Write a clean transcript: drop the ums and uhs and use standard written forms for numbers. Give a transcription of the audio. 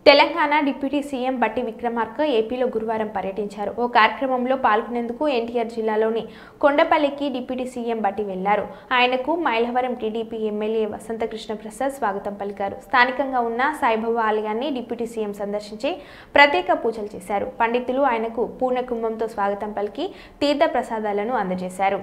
Telangana deputy CM బట్టి విక్రమార్క ఏపీలో గురువారం పర్యటించారు. ఓ కార్యక్రమంలో పాల్గొనేందుకు ఎన్టీఆర్ జిల్లాలోని కొండపల్లికి డిప్యూటీ సీఎం బట్టి వెళ్లారు. ఆయనకు మైలవరం టీడీపీ ఎమ్మెల్యే వసంతకృష్ణ ప్రసాద్ స్వాగతం పలికారు. స్థానికంగా ఉన్న సాయిబాబా ఆలయాన్ని డిప్యూటీ సీఎం సందర్శించి ప్రత్యేక పూజలు చేశారు. పండితులు ఆయనకు పూర్ణ కుంభంతో స్వాగతం పలికి తీర్థ ప్రసాదాలను అందజేశారు.